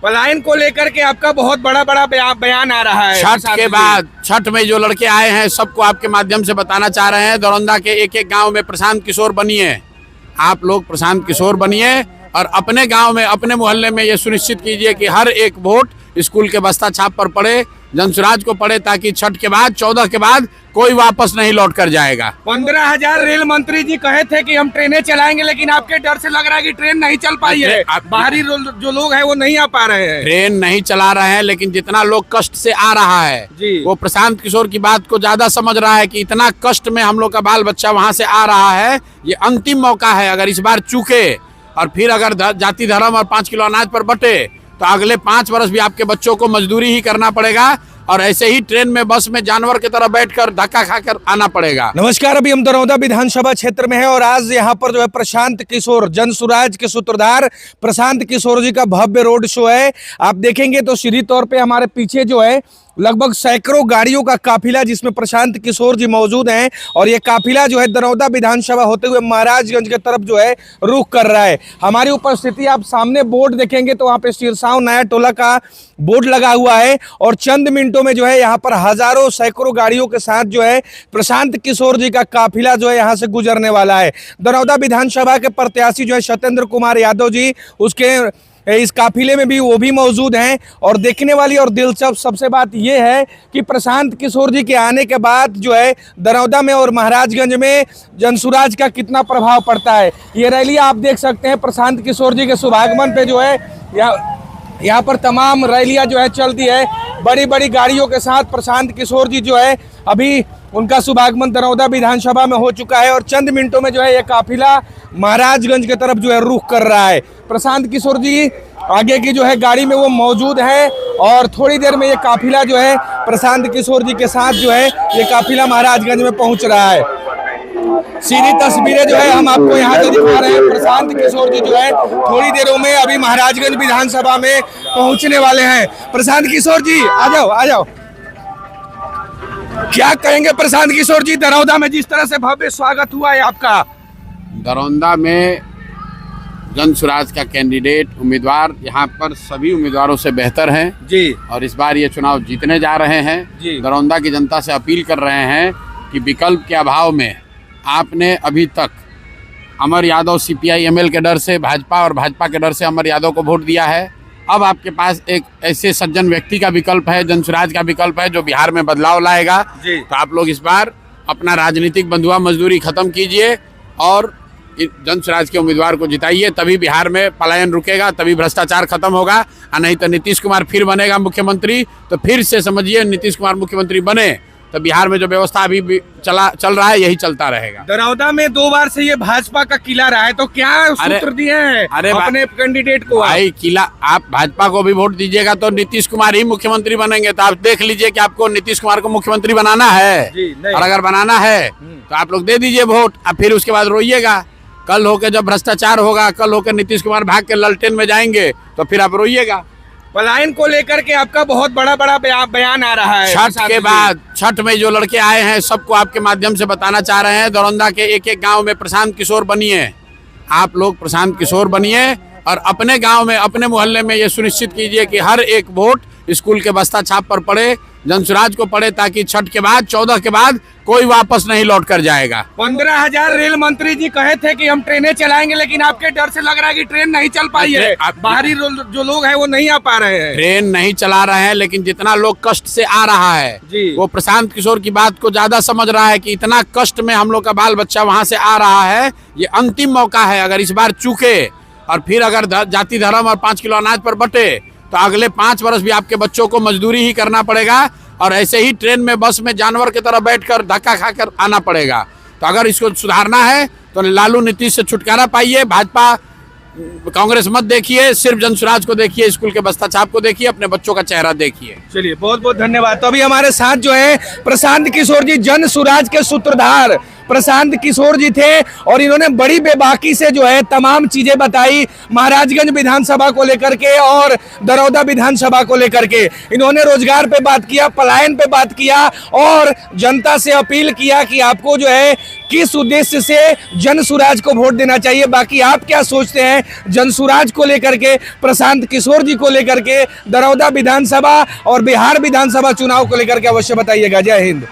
पलायन को लेकर के आपका बहुत बड़ा बयान आ रहा है। छठ के बाद, छठ में जो लड़के आए हैं सबको आपके माध्यम से बताना चाह रहे हैं, दरौंदा के एक एक गांव में प्रशांत किशोर बनिए। आप लोग प्रशांत किशोर बनिए और अपने गांव में, अपने मोहल्ले में ये सुनिश्चित कीजिए कि हर एक वोट स्कूल के बस्ता छाप पर पड़े, जनसुराज को पड़े, ताकि छठ के बाद, 14 के बाद कोई वापस नहीं लौट कर जाएगा। 15,000 रेल मंत्री जी कहे थे कि हम ट्रेनें चलाएंगे, लेकिन आपके डर से लग रहा है कि ट्रेन नहीं चल पाई है। बाहरी जो लोग हैं वो नहीं आ पा रहे हैं। ट्रेन नहीं चला रहे हैं, लेकिन जितना लोग कष्ट से आ रहा है जी, वो प्रशांत किशोर की बात को ज्यादा समझ रहा है कि इतना कष्ट में हम लोग का बाल बच्चा वहां से आ रहा है। ये अंतिम मौका है। अगर इस बार चूके और फिर अगर जाति धर्म और 5 किलो अनाज पर बटे तो अगले 5 वर्ष भी आपके बच्चों को मजदूरी ही करना पड़ेगा और ऐसे ही ट्रेन में, बस में जानवर की तरह बैठकर धक्का खाकर आना पड़ेगा। नमस्कार, अभी हम दरौदा विधानसभा क्षेत्र में हैं और आज यहाँ पर जो है प्रशांत किशोर, जनसुराज के सूत्रधार प्रशांत किशोर जी का भव्य रोड शो है। आप देखेंगे तो सीधी तौर पे हमारे पीछे जो है लगभग सैकड़ों गाड़ियों का काफिला, जिसमें प्रशांत किशोर जी मौजूद हैं और ये काफिला जो है दरौदा विधानसभा होते हुए महाराजगंज के तरफ जो है रुख कर रहा है। हमारी उपस्थिति, आप सामने बोर्ड देखेंगे तो वहाँ पे सिरसाव नया टोला का बोर्ड लगा हुआ है और चंद मिनटों में जो है यहाँ पर हजारों सैकड़ों गाड़ियों के साथ जो है प्रशांत किशोर जी का काफिला जो है यहाँ से गुजरने वाला है। दरौदा विधानसभा के प्रत्याशी जो है सत्येंद्र कुमार यादव जी, उसके इस काफिले में भी वो भी मौजूद हैं। और देखने वाली और दिलचस्प सबसे बात यह है कि प्रशांत किशोर जी के आने के बाद जो है दरौदा में और महाराजगंज में जनसुराज का कितना प्रभाव पड़ता है। ये रैली आप देख सकते हैं प्रशांत किशोर जी के शुभागमन पे जो है यहाँ पर तमाम रैलियाँ जो है चलती है बड़ी बड़ी गाड़ियों के साथ। प्रशांत किशोर जी जो है अभी उनका शुभागमन दरौदा विधानसभा में हो चुका है और चंद मिनटों में जो है ये काफिला महाराजगंज की तरफ जो है रुख कर रहा है। प्रशांत किशोर जी आगे की जो है गाड़ी में वो मौजूद है और थोड़ी देर में ये काफिला जो है प्रशांत किशोर जी के साथ जो है ये काफिला महाराजगंज में पहुंच रहा है। सीधी तस्वीरें जो है हम आपको यहाँ से दिखा रहे हैं। प्रशांत किशोर जी जो है थोड़ी देरों में अभी महाराजगंज विधानसभा में पहुंचने वाले हैं। प्रशांत किशोर जी आ जाओ, आ जाओ। क्या कहेंगे प्रशांत किशोर जी, दरौदा में जिस तरह से भव्य स्वागत हुआ है आपका? दरौंदा में जनसुराज का कैंडिडेट उम्मीदवार यहाँ पर सभी उम्मीदवारों से बेहतर हैं जी और इस बार ये चुनाव जीतने जा रहे हैं जी। दरौंदा की जनता से अपील कर रहे हैं कि विकल्प के अभाव में आपने अभी तक अमर यादव CPI-ML के डर से भाजपा और भाजपा के डर से अमर यादव को वोट दिया है। अब आपके पास एक ऐसे सज्जन व्यक्ति का विकल्प है, जनसुराज का विकल्प है, जो बिहार में बदलाव लाएगा। तो आप लोग इस बार अपना राजनीतिक बंधुआ मजदूरी खत्म कीजिए और जनसुराज के उम्मीदवार को जिताइए, तभी बिहार में पलायन रुकेगा, तभी भ्रष्टाचार खत्म होगा। और नहीं तो नीतीश कुमार फिर बनेगा मुख्यमंत्री, तो फिर से समझिए नीतीश कुमार मुख्यमंत्री बने तो बिहार में जो व्यवस्था अभी चल रहा है यही चलता रहेगा। दरौदा में 2 बार से ये भाजपा का किला रहा है, तो क्या सूत्र दिए हैं अपने कैंडिडेट को? भाई किला, आप भाजपा को भी वोट दीजिएगा तो नीतीश कुमार ही मुख्यमंत्री बनेंगे। तो आप देख लीजिए कि आपको नीतीश कुमार को मुख्यमंत्री बनाना है और अगर बनाना है तो आप लोग दे दीजिए वोट। अब फिर उसके बाद रोइएगा। कल होकर जब भ्रष्टाचार होगा, कल होकर नीतीश कुमार भाग के ललटेन में जाएंगे तो फिर आप रोइएगा। पलायन को लेकर के आपका बहुत बड़ा बयान आ रहा है। छठ के बाद, छठ में जो लड़के आए हैं सबको आपके माध्यम से बताना चाह रहे हैं, दरौंदा के एक एक गांव में प्रशांत किशोर बनिए। आप लोग प्रशांत किशोर बनिए और अपने गांव में, अपने मोहल्ले में ये सुनिश्चित कीजिए कि हर एक वोट स्कूल के बस्ता छाप पर पड़े, जनसुराज को पड़े, ताकि छठ के बाद, 14 के बाद कोई वापस नहीं लौट कर जाएगा। 15,000 रेल मंत्री जी कहे थे कि हम ट्रेनें चलाएंगे, लेकिन आपके डर से लग रहा है कि ट्रेन नहीं चल पाई है। बाहरी जो लोग हैं वो नहीं आ पा रहे हैं। ट्रेन नहीं चला रहे हैं, लेकिन जितना लोग कष्ट से आ रहा है वो प्रशांत किशोर की बात को ज्यादा समझ रहा है कि इतना कष्ट में हम लोग का बाल बच्चा वहां से आ रहा है। ये अंतिम मौका है। अगर इस बार चूके और फिर अगर जाति धर्म और 5 किलो अनाज पर बटे तो अगले 5 वर्ष भी आपके बच्चों को मजदूरी ही करना पड़ेगा और ऐसे ही ट्रेन में, बस में जानवर की तरह बैठकर धक्का खाकर आना पड़ेगा। तो अगर इसको सुधारना है तो लालू नीतीश से छुटकारा पाइए। भाजपा कांग्रेस मत देखिए, सिर्फ जनसुराज को देखिए, स्कूल के बस्ता छाप को देखिए, अपने बच्चों का चेहरा देखिए। चलिए, बहुत बहुत धन्यवाद। तो अभी हमारे साथ जो है प्रशांत किशोर जी, जनसुराज के सूत्रधार प्रशांत किशोर जी थे और इन्होंने बड़ी बेबाकी से जो है तमाम चीजें बताई महाराजगंज विधानसभा को लेकर के और दरौदा विधानसभा को लेकर के। इन्होंने रोजगार पे बात किया, पलायन पे बात किया और जनता से अपील किया कि आपको जो है किस उद्देश्य से जनसुराज को वोट देना चाहिए। बाकी आप क्या सोचते हैं जनसुराज को लेकर के, प्रशांत किशोर जी को लेकर के, दरौदा विधानसभा और बिहार विधानसभा चुनाव को लेकर के, अवश्य बताइएगा। जय हिंद।